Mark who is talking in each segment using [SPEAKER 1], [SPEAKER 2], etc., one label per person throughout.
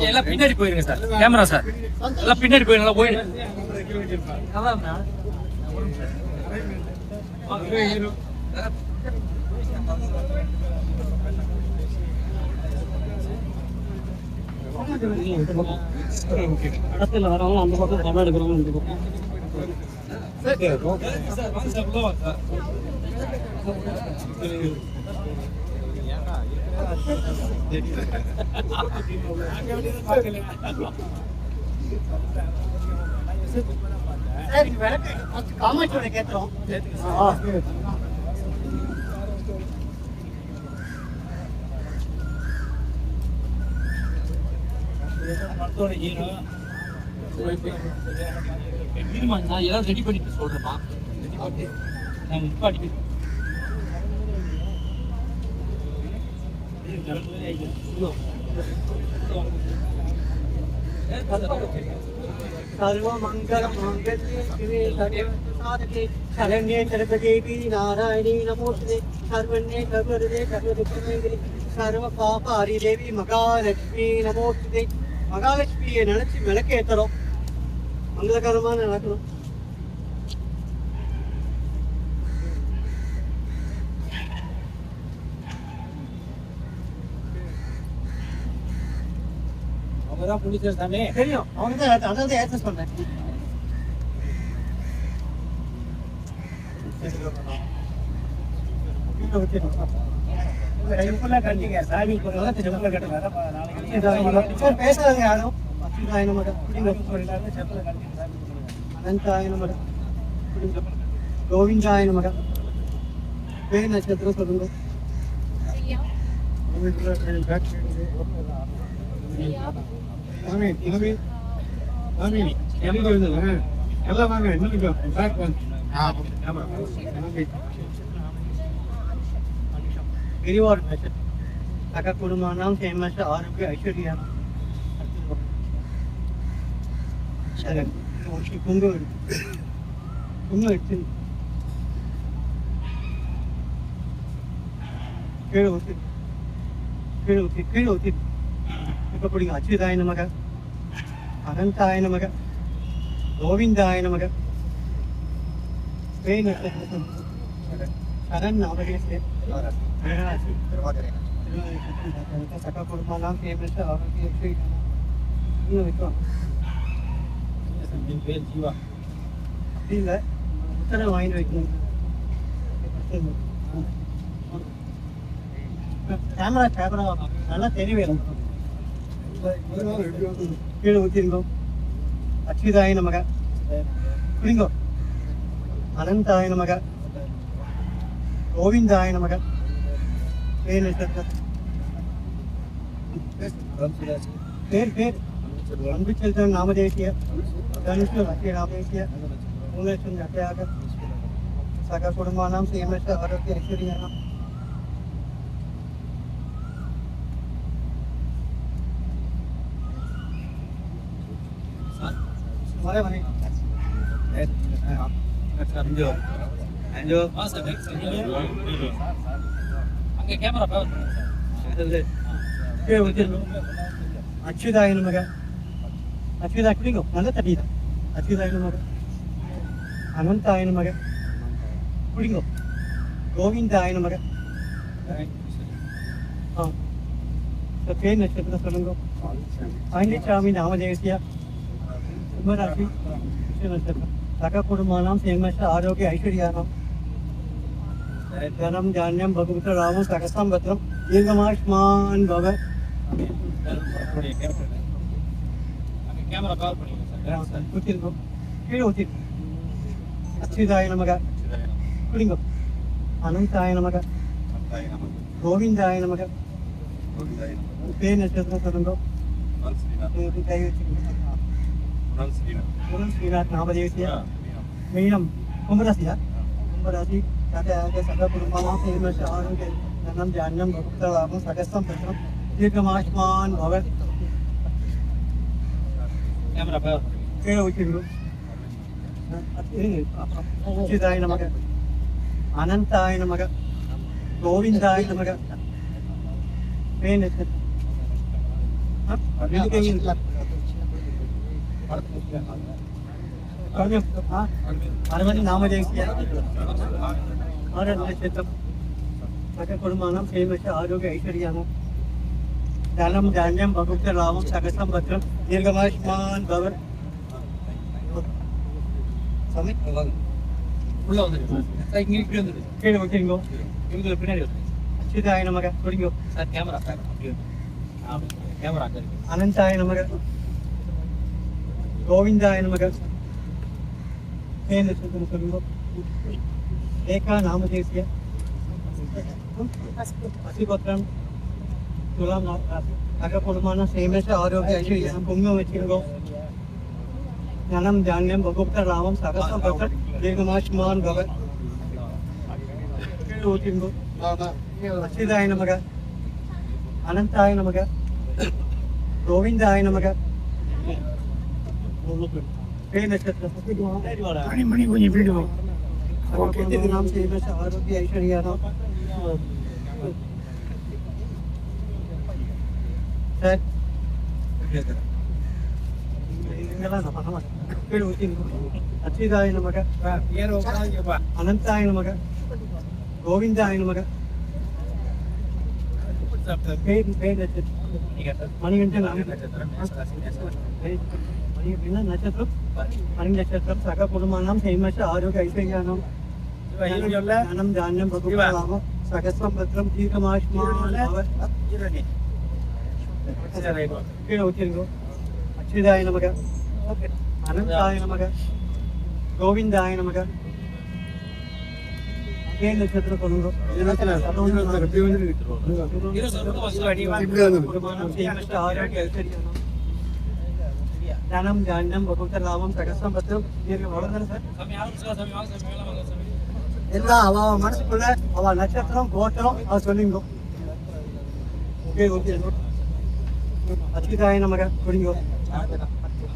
[SPEAKER 1] எல்லாம் பின்னாடி போயிருங்க சார். கேமரா சார் எல்லாம் பின்னாடி போயிருங்க. போயிடுங்க.
[SPEAKER 2] இடத்துல வரவங்க அந்த பக்கம் படம் எடுக்கிறவங்க இந்த பக்கம்.
[SPEAKER 3] காமாட்சியோட கேட்டோம்.
[SPEAKER 1] எல்லாம் ரெடி பண்ணிட்டு சொல்றேன்மா.
[SPEAKER 3] शरण्ये सर्वदेवी नारायणी नमोस्तुते सर्वण्ये सर्वहृदये सर्वदुःखमेदिनि सर्वपापहरि देवी மகாலட்சுமி நமோஸ்துதே. மகாலட்சுமியை நினைச்சு விளக்கேத்துறோம். மங்களகரமா நடக்கணும்.
[SPEAKER 1] அவங்கதான் புடிச்சது தானே
[SPEAKER 3] தெரியும். அவங்க தான் அதான் ஆக்சஸ் பண்ணேன். பேசுறாங்க யாரும். அனந்தாய நமக, கோவிந்தாய நமக. பேர் நட்சத்திரம் சொல்லுங்க. எல்லாம் வாங்க. गिरिवार सका कुटुंबानां क्षेमस्य आरोग्य ऐश्वर्याणां शरण ओष्टि कुंगु इच्छति केळोति इकपडिग अच्युताय नमः अनंताय नमः गोविंदाय नमः वेन शरण नामदेशे सका कुटुंबानां क्षेमस्य आरोग्य ऐश्वर्याणां
[SPEAKER 1] ஜீவா
[SPEAKER 3] இல்ல உத்தர வாங்கி வைக்கணும். கேமரா நல்லா தெரியவேணும். கீழே ஊற்றிருங்கோ. அச்சுதாய நமக குடிங்கோ. அனந்தாய நமக கோவிந்தாய நமக. பேர் பேர் அன்புச்செல்வன் நாமதேசிய தனுஷு லட்சிய நாமதேசிய மூலேஸ்வரன் ஜட்டையாக சக குடும்பானாம் சேமஸ்த ஆரோக்கிய ஐஸ்வர்யானாம் மலை மலை
[SPEAKER 1] அங்க கேமரா கவர் பண்ணுங்க சார்.
[SPEAKER 3] அச்சுதாய நமக அச்சுதா குடிங்கோ. நல்ல தண்ணி தான். அச்சுதாய நமக அனந்தாய நமக குடிங்கோ. கோவிந்தாய நமக. பேர் நட்சத்திரம் சொல்லுங்க. பாண்டிச்சாமி நாமதேசிய கும்பராசி நட்சத்திரம் சக குடும்பானாம் சேமஸ்த ஆரோக்கிய ஐஸ்வர்யானாம் धनम धान्यम भगवत राम सकसम भद्रम दीर्घमायुष्मान भव.
[SPEAKER 1] கேமரா கவர் பண்ணுங்க சார்.
[SPEAKER 3] अच्युताय नमः कुडिंगो. अनंताय नमः गोविंदाय नमः. पे नक्षत्र करूंगो. श्रीनाथ नामदेवस्य मीनम कुंभराशि कुंभराशि सदा कुटुंबानां क्षेमस्य आरोग्य धनं धान्यं भगवत राम सकसम भद्रम दीर्घमायुष्मान भव.
[SPEAKER 1] கேமரா கவர்
[SPEAKER 3] अच्युताय नमः அனந்தாய நமக கோவிந்தாய நமக அறுபது நாமதேசிய நட்சத்திரம் சக குடும்பம் சேமிச்சு ஆரோக்கிய ஐஸ்வர்யானம் தனம் தானியம் பகுப்த லாபம் சகசம் பத்திரம் தீர்க்கமாஷ்மான் பவர்
[SPEAKER 1] உள்ள வந்துருக்கு சார். இங்க இப்படி வந்துருக்கு.
[SPEAKER 3] கீழே வச்சுருங்கோ.
[SPEAKER 1] இவங்களை பின்னாடி இருக்கு.
[SPEAKER 3] அச்சுதாய நமக குடிங்கோ.
[SPEAKER 1] சார் கேமரா சார் அப்படி இருக்கு. கேமரா அங்க இருக்கு.
[SPEAKER 3] அனந்தாய நமக கோவிந்தாய நமக நட்சத்திரம் சொல்லுங்கோ. ஏகா நாமதேசிய பசிபத்திரம் துலாம் சக குடும்பம் சேமிச்சு ஆரோக்கிய ஐஸ்வர்யம் குங்குமம் வச்சுருங்கோ. ஞானம் தானியம் பகுப்த ராமம் சகசம் பத்திரம் தீர்க்கமாஷ்மான் பவர் ஊற்றிங்கோ. அச்சுதாய நமக அனந்தாய நமக கோவிந்தாய நமக நாம் சேமிச்சு ஆரோக்கிய ஐஸ்வர்யானம் சார் அச்சுதாய நமக அனந்தாய நமக கோவிந்தாய நமக மணிகண்டன் நட்சத்திரம் மணி நட்சத்திரம் சக குடும்பம் சேமிச்சு ஆரோக்கிய ஐஸ்வர்யானம் தனம் தானியம் பகுப்தலாபம் சகஸ்ரம் பத்திரம் தீர்க்கமாஷ்மான் கீழே வச்சிருங்கோ. அச்சுதாய நமக அனந்தாய நமக கோவிந்தாய நமக நட்சத்திரம் சொல்லுங்க. தனம் தானியம் பகுப்த லாபம் சகஸ்ரம் பத்திரம் அவ்வளவுதானே சார்? எல்லாம் அவ மனசுக்குள்ள அவ நட்சத்திரம் கோத்திரம் அவ சொல்லிங்கோ. அச்சுதாய நமக குடிங்கோ.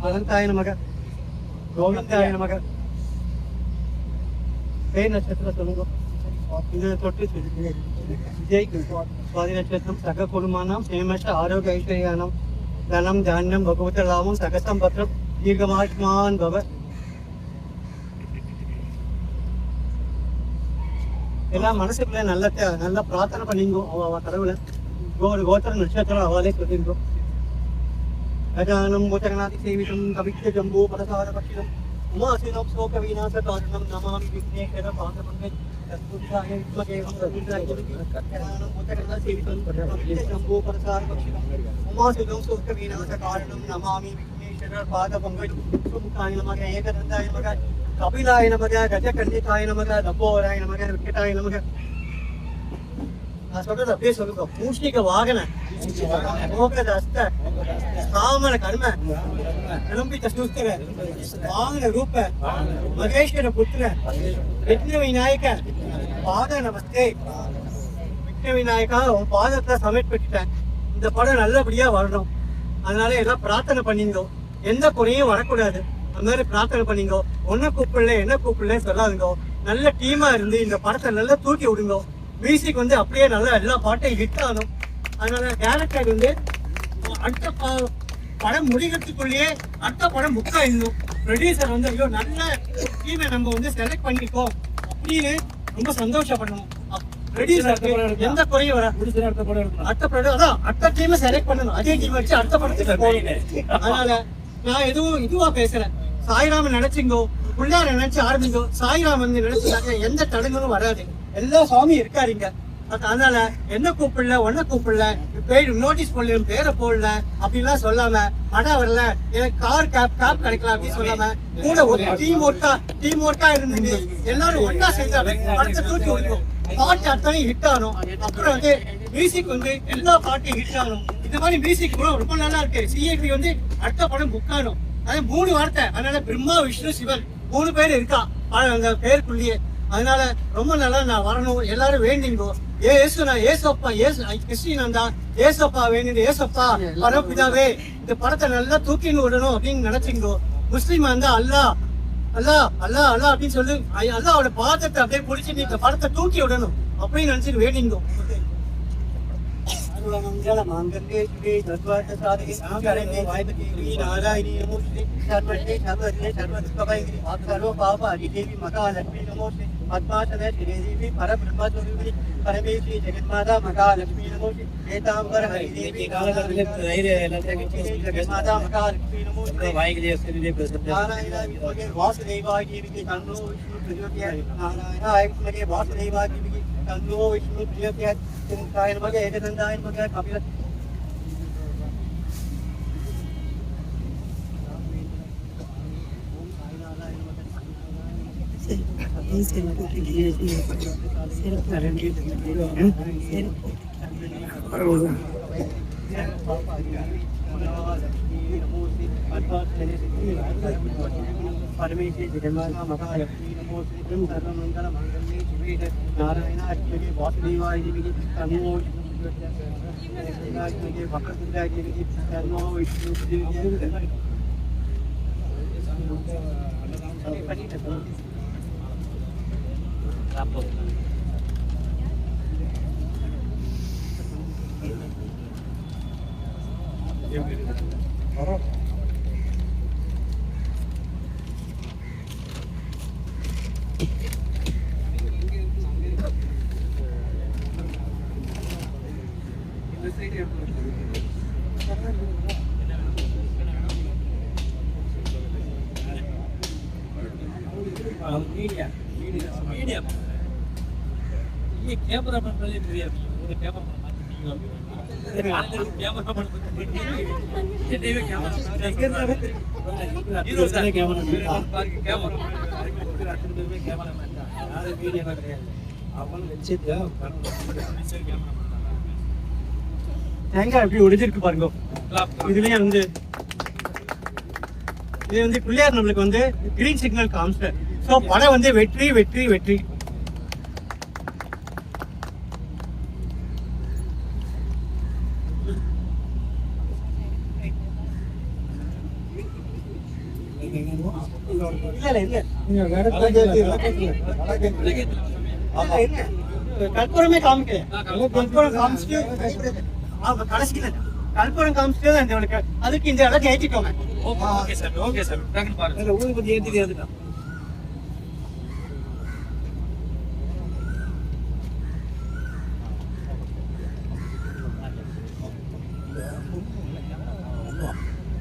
[SPEAKER 3] அனந்தாய நமக கோவிந்தாய நமக நட்சத்திரம் சொல்லுங்க. இது தொட்டு விஜய் சுவாதி நட்சத்திரம் சக குடும்பம் சேமிச்ச ஆரோக்கிய ஐஸ்வர்யானம் தனம் தானியம் பகவத லாபம் சகசம் பத்திரம் தீர்க்கமாஷ்மான் பவ எல்லாம் மனசுக்குள்ள நல்ல பிரார்த்தனை பண்ணிங்கோ. அவ கடவுளை கோத்திர நட்சத்திரம் அவளே சொல்லிங்கோ. கஜானம் மூச்சகநாதி சேவிதம் கவித்த ஜம்போ பரசார பட்சிதம் உமாசினம் சோக விநாச காரணம் நமாமி விக்னேஸ்வர பாதபங்கே தத்புருஷாய வித்மகேவம் ரவீந்திராய கஜானம் மூச்சகநாதி சேவிதம் கவித்த ஜம்போ பரசார பட்சிதம் உமாசினம் சோக விநாச காரணம் நமாமி விக்னேஸ்வர பாதபங்கே சுமுகாய நமக ஏகதந்தாய நமக கபிலாய நமக கஜகண்டிகாய நமக தப்போராய நமக விக்கட்டாய நமக. நான் சொல்றது அப்படியே சொல்லுங்க. மூஷிக வாகன மோகத அஸ்த காமன கர்ம விளம்பித்த சுஸ்திர வாகன ரூப மகேஸ்வர புத்திர விக்ன விநாயக பாத நமஸ்தே. விக்ன விநாயகா உன் பாதத்தை சமர்ப்பிச்சுட்டேன். இந்த படம் நல்லபடியா வரணும். அதனால எல்லாம் பிரார்த்தனை பண்ணிங்கோ. எந்த குறையும் வரக்கூடாது. அந்த மாதிரி பிரார்த்தனை பண்ணிங்கோ. ஒன்ன கூப்பிடல என்ன கூப்பிடல சொல்லாதுங்கோ. நல்ல டீமா இருந்து இந்த படத்தை நல்லா தூக்கி விடுங்கோ. மியூசிக் அப்படியே நல்லா எல்லா பாட்டையும் ஹிட் ஆகும். அதனால டேரக்டர் அடுத்த படம் முடிகிறதுக்குள்ளேயே அடுத்த படம் புக் ஆயிடணும். ப்ரொடியூசர் ஐயோ நல்ல டீமை நம்ம செலக்ட் பண்ணிருக்கோம் அப்படின்னு ரொம்ப சந்தோஷப்படணும். ப்ரொடியூசருக்கு எந்த குறையும் வர அடுத்த படம் அதான் அடுத்த டீமை செலக்ட் பண்ணணும். அதே டீம் வச்சு அடுத்த படத்துக்கு போகணும். அதனால நான் இதுவா பேசுறேன். சாய்ராமன் நினைச்சிங்கோ, பிள்ளையார நினைச்சு ஆரம்பிங்கோ. சாய்ராம் நினைச்சாங்க எந்த தடங்களும் வராது. எல்லா சுவாமி இருக்காருங்க. அதனால என்ன கூப்பிடல ஒன்ன கூப்பிடல பேர் நோட்டீஸ் போடல பேரை போடல அப்படின்லாம் சொல்லாம அடா வரல எனக்கு கேப் கிடைக்கலாம் அப்படின்னு சொல்லாம கூட ஒரு டீம் ஒர்க்கா இருந்தது. எல்லாரும் ஒன்னா சேர்ந்தாங்க. அடுத்த தூக்கி விடுவோம். பாட்டு அத்தனை ஹிட் ஆகணும். அப்புறம் மியூசிக் எல்லா பாட்டையும் ஹிட் ஆகணும். இந்த மாதிரி மியூசிக் கூட ரொம்ப நல்லா இருக்கு. சிஐபி அடுத்த படம் புக் ஆகணும். அது 3 வார்த்தை. அதனால பிரம்மா விஷ்ணு சிவன் 3 பேர் இருக்கா அந்த பேருக்குள்ளேயே. அதனால ரொம்ப நல்லா நான் வரணும். எல்லாரும் வேண்டிங்கோ. ஏசப்பா கிருஷ்ணா ஏசப்பா வேண்டிய ஏசப்பா பரப்பிதாவே இந்த படத்தை நல்லா தூக்கின்னு விடணும் அப்படின்னு நினைச்சிங்கோ. முஸ்லீம் அல்லா அல்லா அல்லா அல்லா அப்படின்னு சொல்லி அல்லா அவட பாதத்தை அப்படியே பிடிச்சி நீ இந்த படத்தை தூக்கி விடணும் அப்படின்னு நினைச்சிட்டு வேண்டிங்க. மாங்கல்யே சிவே தத்வார்த்த சாதகே சாகரே வாய்பதி நாராயணி நமோஸ்தே சர்வஸ்ரீ சர்வஸ்ரீ சர்வதுக்கபைங்கி சர்வ பாப ஹரிதேவி மகாலட்சுமி நமோஸ்தே பத்மாசன ஸ்ரீதேவி பரபிரம்மஸ்வரூபிணி பரமேஸ்வரி ஜெகன்மாதா மகாலட்சுமி நமோஸ்தே ஏதாம்பர ஹரிதேவி ஜெகன்மாதா மகாலட்சுமி நமோஸ்தே நாராயணாய வாசுதேவாய தன்னோ விஷ்ணு பிரச்சோதயாத் நாராயணாய வாசுதேவாய तन्नो विष्णु प्रियप्रिय चिंताय नमः एकदंताय नमः कपिल परमेश्वरी जगन्माता महालक्ष्मी नमोस्तुते सर्वमंगल मांगल्ये शिवे नारायणाय वासुदेवाय देवी तन्नो विष्णु वक्रतुंडाय देवी तन्नो विष्णु
[SPEAKER 1] ये कैमरा मैन वाले मेरे वो कैमरा
[SPEAKER 3] தேங்காய் எப்படி ஒடிஞ்சிருக்கு பாருங்க. இதுலயே வந்து இது வந்து பிள்ளையார் நம்மளுக்கு வந்து கிரீன் சிக்னல் காமிச்சார். ஸோ படம் வந்து வெற்றி வெற்றி வெற்றி. கற்பூரமே காமிக்கல. கற்பூரம் காமிச்சிட்டு கடைசியில கற்பூரம் காமிச்சிட்டு அதுக்கு இந்த இடத்துல ஏற்றிக்கோங்க.
[SPEAKER 1] ஓகே சார் ஓகே சார் பாருங்க ஊருக்கு பத்தி ஏற்றி தெரியாதுதான்.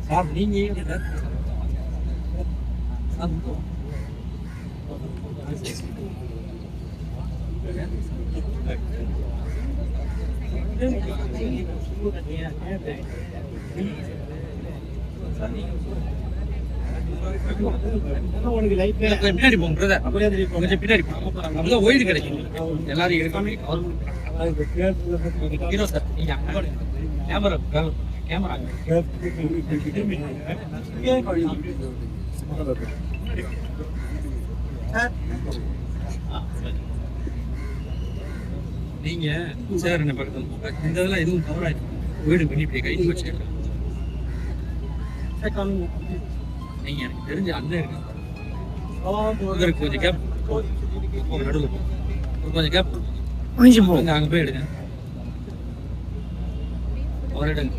[SPEAKER 1] சார் நீங்க பின்னாடி போங்க பிரதர், கொஞ்சம் பின்னாடி போங்க, ஓய்வு கிடைக்கும் எல்லாரும் இருக்காங்க. ஹீரோ சார் நீங்க கேமரா கேமரா நீங்க சார் என்ன பக்கத்துல இந்த இதெல்லாம் எதுவும் தவறாயிருக்கு. வீடு பண்ணி இப்படி கைது வச்சு நீங்க எனக்கு தெரிஞ்ச அண்ணன் இருக்கு கொஞ்சம் கேப் நடுவில் கொஞ்சம் கேப் அங்க போய் எடுங்க அவர் எடுங்க.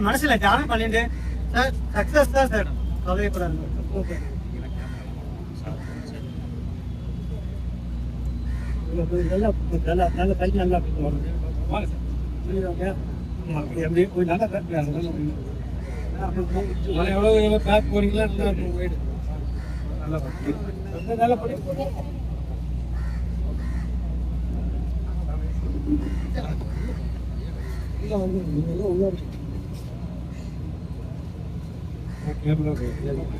[SPEAKER 3] மனசுல தியானம் பண்ணிட்டு சார் சக்சஸ் தான் சார், கவலைப்படாது. ஓகே நல்ல கை நல்லா எவ்வளோ பேக் போறீங்களா நல்லா படி.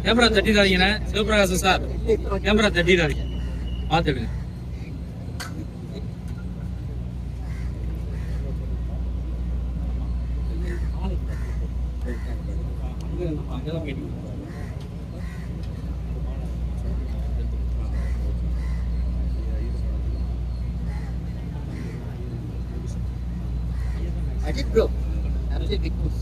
[SPEAKER 1] கேமரா தட்டிடாதீங்க சிவபிரகாசம் சார், கேமரா தட்டிடாதீங்க பார்த்துடுங்க.
[SPEAKER 3] Magic bro. Absolutely big push.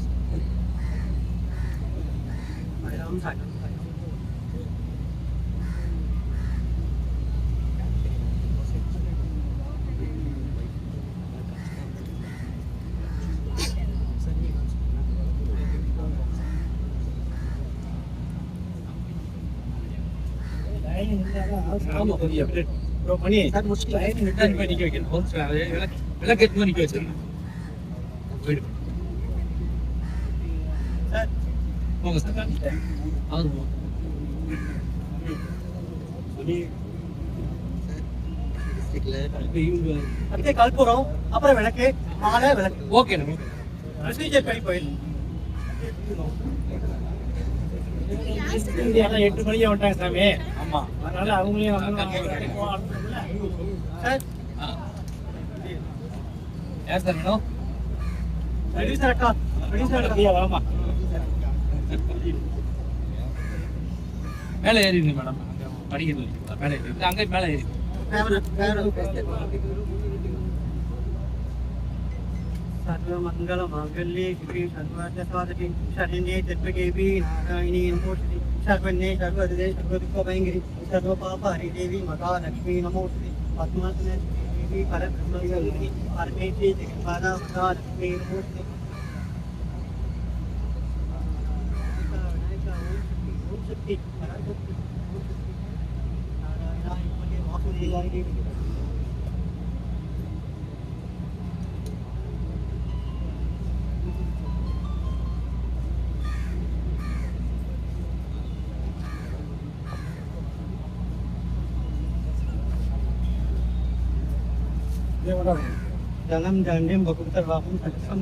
[SPEAKER 1] ஆமா கொஞ்சம் ப்ரோ பண்ணி லைன் ரிட்டர்ன் பண்ணி நிக்க வைக்கணும் ஹோம் ஸ்டார் விளக்கு எடுத்து நிக்க வச்சிருக்கேன் போயிடு
[SPEAKER 3] சார்
[SPEAKER 1] போங்க சார் அது போ
[SPEAKER 3] அப்படியே கல்புரம் அப்புறம் விளக்கு மாலை விளக்கு
[SPEAKER 1] ஓகே
[SPEAKER 3] ப்ரொசீஜர் பண்ணி போயிடணும்.
[SPEAKER 2] 8 மணிக்கு வந்துட்டாங்க சாமி.
[SPEAKER 1] ஆமா
[SPEAKER 2] அதனால அவங்களையும்
[SPEAKER 3] சார்
[SPEAKER 1] யார் சார் வேணும்
[SPEAKER 3] ப்ரொடியூசர் அக்கா
[SPEAKER 2] ஆமா
[SPEAKER 1] மேலே ஏறிடுங்க மேடம் படிக்கிறது மேலே ஏறி அங்கே மேலே ஏறி
[SPEAKER 3] सर्वमंगल मांगल्ये शिवे सर्वार्थ साधके शरण्ये त्र्यंबके नारायणी नमोस्तुते सर्वज्ञे सर्वदे सर्वदुःखभयङ्करि सर्वपापहरि देवी महालक्ष्मी नमोस्तुते पद्मासने देवी परब्रह्मचारिणी परमेश्वरी जगन्माता महालक्ष्मी नमोस्तुते ओम शक्ति पराशक्ति नारायणाय वासुदेवाय जलम जान्यम बकुतरवाहम सत्सम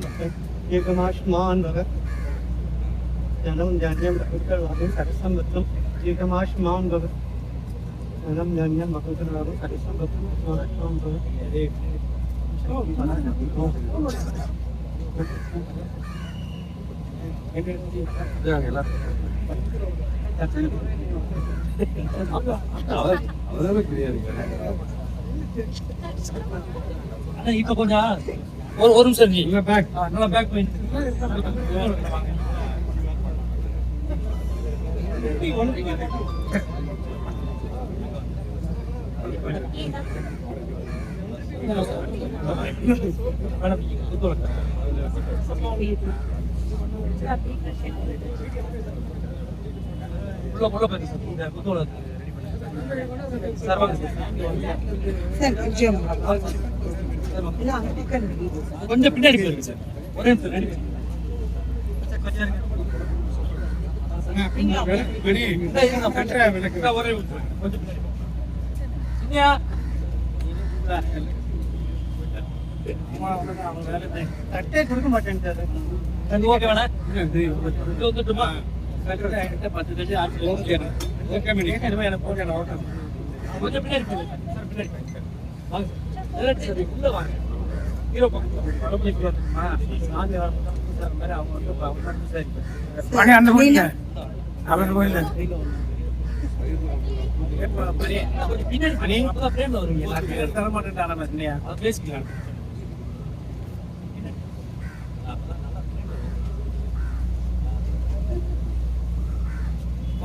[SPEAKER 3] एकमाश्मान भव जलम जान्यम बकुतरवाहम सत्सम बत्तम एकमाश्मान भव जलम जान्यम बकुतरवाहम सत्सम बत्तम एकमाश्मान भव
[SPEAKER 1] இப்ப கொஞ்சம் ஒரு நிமிஷம் நீங்க பேக் நல்லா பேக் பண்ணி உள்ள பாருங்க சார் குத்தோல கொஞ்சம் பின்னாடி போயிருங்க சார் ஒரே நிமிஷம்
[SPEAKER 3] தட்டே கொடுக்க மாட்டேன் சார்
[SPEAKER 1] ஓகே வேணா வந்துட்டுமா 10 ஓகே ஓகே எனக்கு போட்டேன் கொஞ்சம் பின்னாடி போயிருங்க சார் பின்னாடி வாங்க சார் உள்ள வாங்க ஹீரோ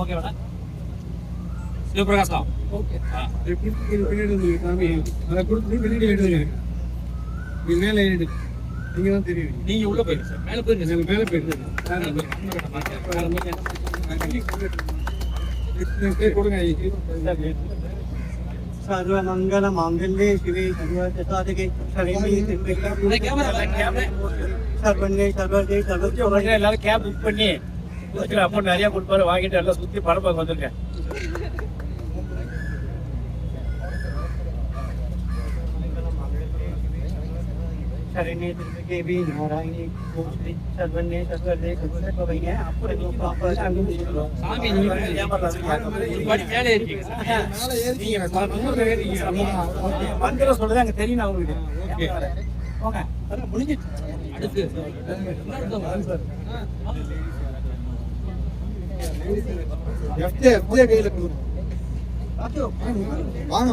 [SPEAKER 1] ஓகே மேடம் சிவபிரகாஷ் தான் ஓகே
[SPEAKER 3] மேலே நீங்க தான் தெரியும்
[SPEAKER 1] நீங்க உள்ள போயிருங்க சார் மேல போயிருங்க
[SPEAKER 3] மேலே போயிட்டு सर्वमंगल मांगल्ये शिवे सर्वार्थ साधके शरण्ये त्र्यंबके सर्वज्ञे सर्वदे सर्वोपरि
[SPEAKER 2] எல்லாரும் கேப் புக் பண்ணி அமௌண்ட் நிறைய கொடுப்பாரு வாங்கிட்டு எல்லாம் சுத்தி படம் பார்க்க வந்திருக்கேன்
[SPEAKER 3] शरण्ये त्र्यंबके भी नारायणी नमोस्तुते सर्वज्ञे सर्वदे सर्वोपरि அப்படி பாப்பா
[SPEAKER 1] சாமி நீங்க படி மேலே இருக்கீங்க
[SPEAKER 2] மந்திரம் சொல்றது அங்க தெரியும் உங்களுக்கு
[SPEAKER 1] ஓகே
[SPEAKER 2] போங்க அதான் முடிஞ்சிச்சு
[SPEAKER 1] அடுத்து
[SPEAKER 3] புதிய கையில வாங்க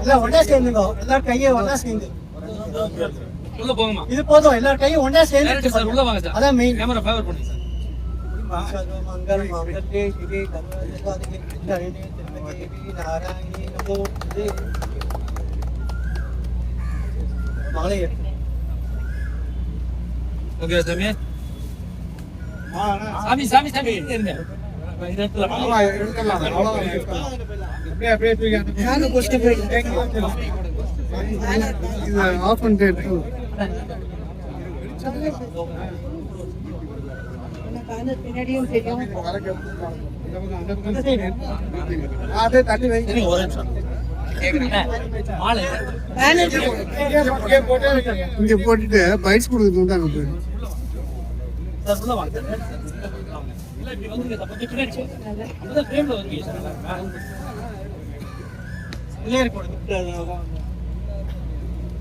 [SPEAKER 3] எல்லாம் ஒண்ணா சேர்ந்துங்க, எல்லாரும் கையை ஒண்ணா சேர்ந்து.
[SPEAKER 1] உள்ள போங்கம்மா.
[SPEAKER 3] இது போதும், எல்லாரும் கையும் ஒண்ணா சேர்ந்து.
[SPEAKER 1] Director சார் உள்ள வாங்க சார்.
[SPEAKER 3] அதான் மெயின்.
[SPEAKER 1] கேமரா ஃபேவர் பண்ணுங்க சார்.
[SPEAKER 3] மங்களம் மங்களே சிவே கருணாநிதி நளினி திருமதி நாராயணி நமோ துதே. மகளே
[SPEAKER 1] ஓகே சாமி. சாமி இருங்க. இந்த இடத்துல
[SPEAKER 3] நாங்க கொஸ்டின்
[SPEAKER 4] ஆஃப் பண்ணிட்டு
[SPEAKER 3] பின்னாடியும் தெரியும்.
[SPEAKER 4] அதே தள்ளி வை.
[SPEAKER 1] இருங்க, ஒரு நிமிஷம். ஆளு.
[SPEAKER 4] இங்க போட்டுட்டு பைட்ஸ் கொடுத்துட்டு அங்க போயிடும்.
[SPEAKER 1] சார் உள்ள வாங்க சார். இல்ல இப்படி வந்துருங்க சார். கொஞ்சம் பின்னாடி சார். அப்பதான் ஃப்ரேம்ல வருவீங்க சார்.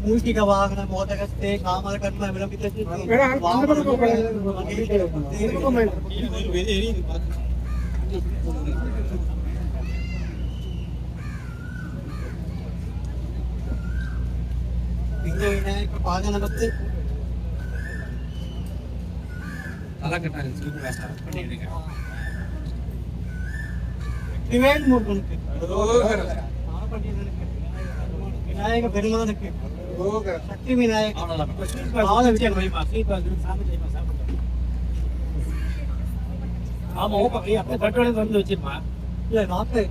[SPEAKER 3] மூஷிக வாகன மோதகஸ்தே காமல கர்ம விலம்பிதஸ்தே. விநாயக பாதநமஸ்தே.
[SPEAKER 1] தலக்கட்டாங்க சொல்லுங்க சார். பண்ணிடுங்க.
[SPEAKER 3] திவேல் முருகனுக்கு விநாயக பெருமானுக்கு சக்தி விநாயக
[SPEAKER 1] ஆமா ஓப்பா அப்படியே கட்டோட வந்து வச்சிருமா.
[SPEAKER 3] இல்ல நாக்கு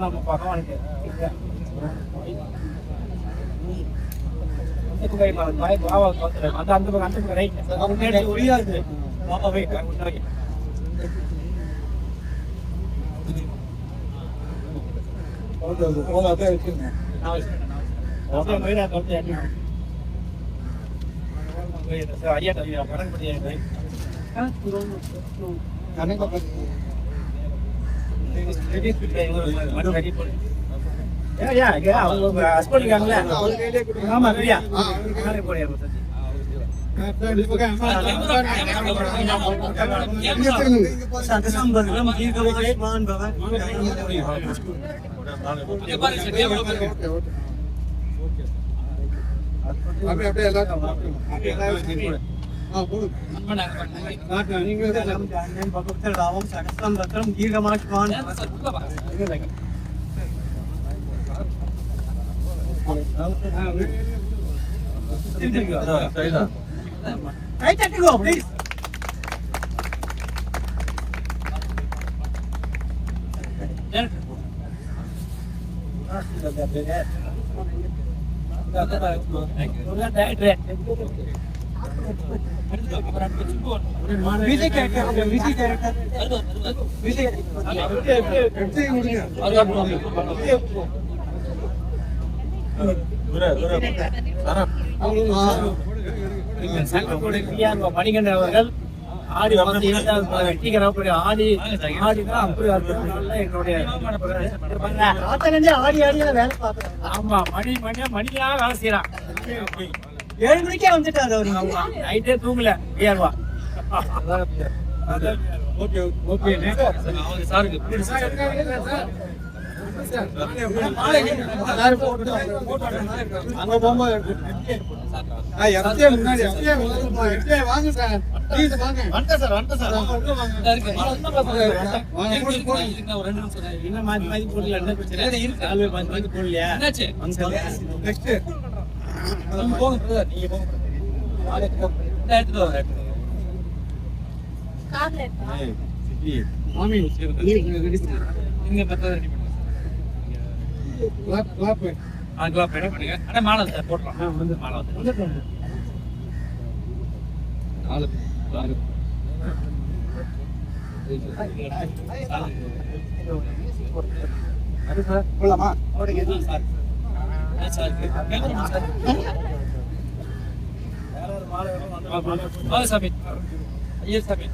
[SPEAKER 1] நம்ம பகவானுக்கு அந்த பக்கம் ரைட் ஒளியாது பாபாவே ஐயா படம் பண்ணி
[SPEAKER 4] அப்படியே எல்லாரும்
[SPEAKER 3] ராமம் சகஸ்ரம் ரத்னம் தீர்க்கமாஷ்மான் கை தட்டுங்கோ please. Vijay character Vijay character Vijay
[SPEAKER 1] Manikandan அவர்கள் ஆடி வந்து வெற்றிகரப்படி ஆடி ஆடிதான் அப்படி என்னுடைய
[SPEAKER 3] ஆடி ஆடி வேலை பார்த்தேன்.
[SPEAKER 1] ஆமா மணியா வேலை செய்யறான்.
[SPEAKER 3] 7 மணிக்கே வந்துட்டாரு அவரு.
[SPEAKER 1] நைட்டே தூங்கல ஏர்வா.
[SPEAKER 4] ஓகே ஓகே
[SPEAKER 1] சாருக்கு
[SPEAKER 4] அங்க போகும்போது வாங்க சார் ப்ளீஸ் வாங்க.
[SPEAKER 1] என்ன மாதிரி போடல என்ன பிரச்சனை இருக்கு. ஆல்வே மாதிரி போடலையா என்னாச்சு
[SPEAKER 4] நெக்ஸ்ட்
[SPEAKER 1] நீங்க போங்க நீங்க போங்க எடுத்துட்டு வரேன்.
[SPEAKER 4] மாமி
[SPEAKER 1] நீங்க பத்தா ரெடி பண்ணுங்க.
[SPEAKER 4] கிளாப்
[SPEAKER 1] கிளாப் ரெடி பண்ணுங்க. அட மாலை சார் போடலாம். வந்து மாலை வந்து 4
[SPEAKER 4] போலாமா?
[SPEAKER 1] சாமி ஐயர் சாமி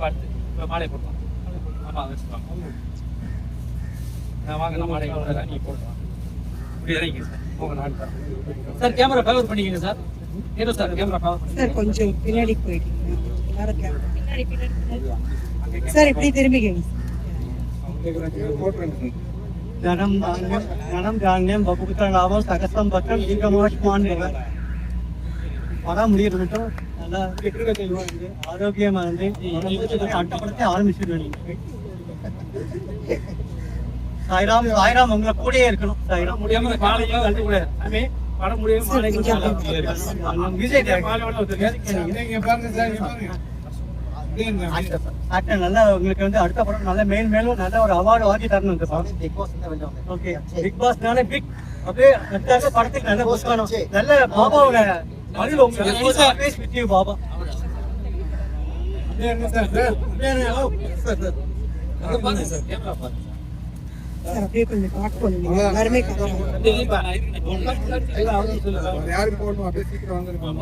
[SPEAKER 1] பார்த்து மாலை போடலாம். ஆமா வச்சுக்கலாம். நான் வாங்கின மாலை நீ போடலாம். இப்படி இறங்கிங்க சார். சார் கேமரா ஃபேவர் பண்ணிக்கங்க sir. Hero sir camera
[SPEAKER 5] sir கொஞ்சம் பின்னாடி போயிட்டீங்க எல்லாரும் கேமரா சார் இப்படி திரும்பிக்கங்க
[SPEAKER 3] கணம் தானியம் பகுத்தலாவும் சகசம் பக்கம் ஈகமாஷ்மான் படம் முடியறது மட்டும் நல்லா ஆரோக்கியமா இருந்து அட்டப்படுத்தி ஆரம்பிச்சிருவேன். சாய்ராம் சாய்ராம் உங்களை கூடயே இருக்கணும். சாய்ராம்
[SPEAKER 2] முடியாம காலையில வந்து கூட ஆமே படம் முடியாம
[SPEAKER 3] விஜய்
[SPEAKER 4] இங்க பாருங்க சார், இங்க பாருங்க.
[SPEAKER 3] ஆக்டர் நல்லா உங்களுக்கு வந்து அடுத்த படம் நல்ல மேலும் நல்ல ஒரு அவார்டு வாங்கி தரணும். இந்த படம் ஓகே பிக் பாஸ்னால பிக் அப்படியே அடுத்த படத்துக்கு நல்ல புஷ்கானம் நல்ல பாபாவோட மகள் உங்களுக்கு பாபா
[SPEAKER 5] சார் அப்படியே கொஞ்சம் பேக் பண்ணுங்க எல்லாருமே
[SPEAKER 4] யாருக்கு போடணும் அப்படியே சீக்கிரம் வந்துருப்பாங்க.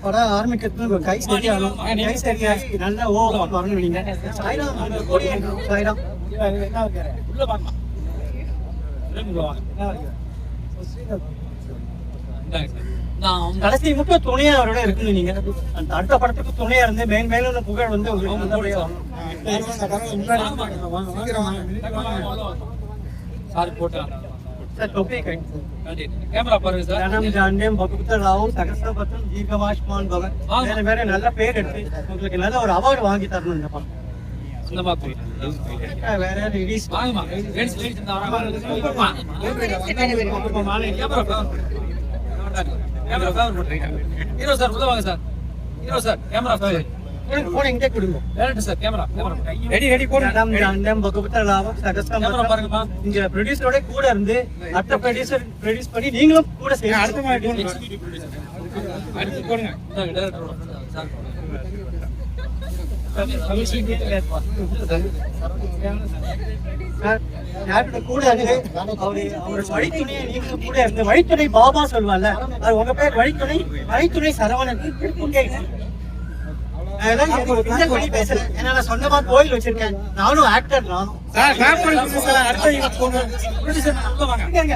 [SPEAKER 3] படம் ஆரம்பிக்கிறது கை சரியாகும். கை சரியாகி நல்லா வரணும். நீங்க சாய்ராம் உங்க கூடயே இருக்கணும். சாய்ராம்
[SPEAKER 2] உள்ள வாங்க
[SPEAKER 3] கடைசி மட்டும் துணையா அவரோட இருக்குங்க. நீங்க அந்த அடுத்த படத்துக்கு துணையா இருந்து மேலும் புகழ் வந்து உங்களுக்கு நல்லபடியா வரணும்.
[SPEAKER 1] சார் போட்டா
[SPEAKER 3] சார் தொப்பி கை
[SPEAKER 1] கேமரா பாருங்க சார்.
[SPEAKER 3] ஜனம் ஜாண்டியம் பகுத்தலாவும் சகசபத்தம் தீர்க்கமாஷ்மான் பவன் வேற நல்ல பேர் எடுத்து உங்களுக்கு நல்ல ஒரு அவார்டு வாங்கி தரணும். இந்த படம்
[SPEAKER 1] அந்த மாதிரி போயிட்டு
[SPEAKER 3] வேற ரிலீஸ்
[SPEAKER 1] வாங்கம்மா லேடிஸ் லேடிஸ் இந்த கேமரா கவர் போட்டுறீங்க. ஹீரோ சார் உள்ள வாங்க sir. Hero sir camera cover
[SPEAKER 3] போன இங்கே கொடுங்க.
[SPEAKER 1] Director sir camera
[SPEAKER 2] ready ready போடு.
[SPEAKER 3] ஜனம் ஜாண்டியம் பகுத்தலாவும் சகசபத்தம்
[SPEAKER 1] கேமரா பாருங்கம்மா.
[SPEAKER 3] இங்க ப்ரொடியூசரோட கூட இருந்து அடுத்த ப்ரொடியூஸ் பண்ணி நீங்களும் கூட செய்யணும்.
[SPEAKER 2] அடுத்த மாதிரி அடுத்து போடுங்க.
[SPEAKER 1] டேரக்டர் சார்
[SPEAKER 3] யார்கிட்ட கூட இருந்து அவரோட வழித்துணையை நீங்களும் கூட இருந்து வழித்துணை பாபா சொல்லுவாங்கல்ல, அது உங்க பேர் வழித்துணை வழித்துணை சரவணன். இந்த வழி பேசுறேன். ஏன்னா நான் சொந்தமா கோயில் வச்சிருக்கேன். நானும் ஆக்டர். நானும்
[SPEAKER 2] சார் கிளாப் பண்ணுங்க சார். அடுத்து இங்க போங்க.
[SPEAKER 1] ப்ரொடியூசர் உள்ள வாங்க.
[SPEAKER 3] இங்க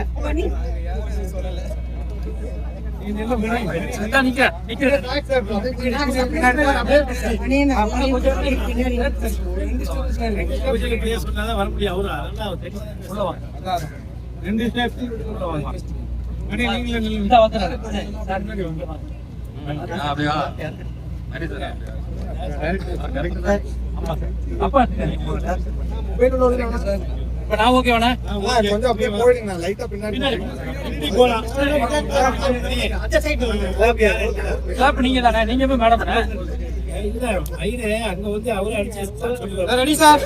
[SPEAKER 1] நிக்க நிக்க
[SPEAKER 2] சொன்னாதான் வர முடியும். அவரு அதெல்லாம் தெரியும்.
[SPEAKER 1] உள்ள வாங்க.
[SPEAKER 2] ரெண்டு ஸ்டெப் உள்ள வாங்க. அடி நீங்களே நில்லுங்க.
[SPEAKER 1] இந்த வந்துறாரு சார். முன்னாடி வாங்க. அப்படியே அப்பா இப்ப நான் ஓகே வேணா
[SPEAKER 4] கொஞ்சம் அப்படியே போயிடுங்க, லைட்டா பின்னாடி
[SPEAKER 2] போலாம்.
[SPEAKER 1] கிளாப் நீங்க தானே, நீங்க போய் மேடம்
[SPEAKER 2] இல்ல ஐரே அங்க வந்து அவரே அடிச்சு
[SPEAKER 4] ready sir,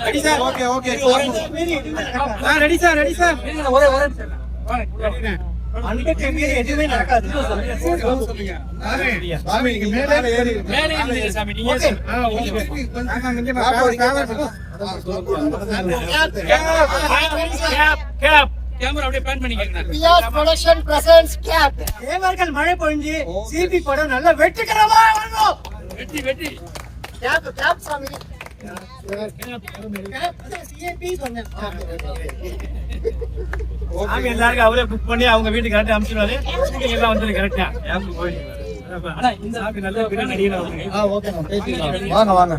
[SPEAKER 4] ready sir. Okay okay
[SPEAKER 2] ready sir ready sir.
[SPEAKER 1] ஒரே ஒரே
[SPEAKER 3] எதுவுமே நடக்காது.
[SPEAKER 4] சாமி நீங்க மேலே ஏறி
[SPEAKER 1] மேலே இருந்தீங்க சாமி நீங்க. கேப் கேமரா அப்படியே பேன் பண்ணி கேக்குறேன்.
[SPEAKER 3] பியாஸ் ப்ரொடக்ஷன் பிரசன்ஸ் கேப். தேவர்கள் மழை பொழிஞ்சு சிபி படம் நல்லா வெற்றிகரமா வரணும்.
[SPEAKER 1] வெட்டி வெட்டி
[SPEAKER 3] கேப் கேப் சாமி. சிபி சொன்னேன்.
[SPEAKER 2] சாமி எல்லாருக்கும் அவரே புக் பண்ணி அவங்க வீட்டுக்கு கரெக்டா அனுப்பிச்சுடுவாரு. நீங்க எல்லாம் வந்து கரெக்டா
[SPEAKER 1] ஆனா இந்த
[SPEAKER 2] சாமி நல்லா பின்னாடி நடிகர் அவங்க.
[SPEAKER 3] ஓகே
[SPEAKER 4] வாங்க வாங்க.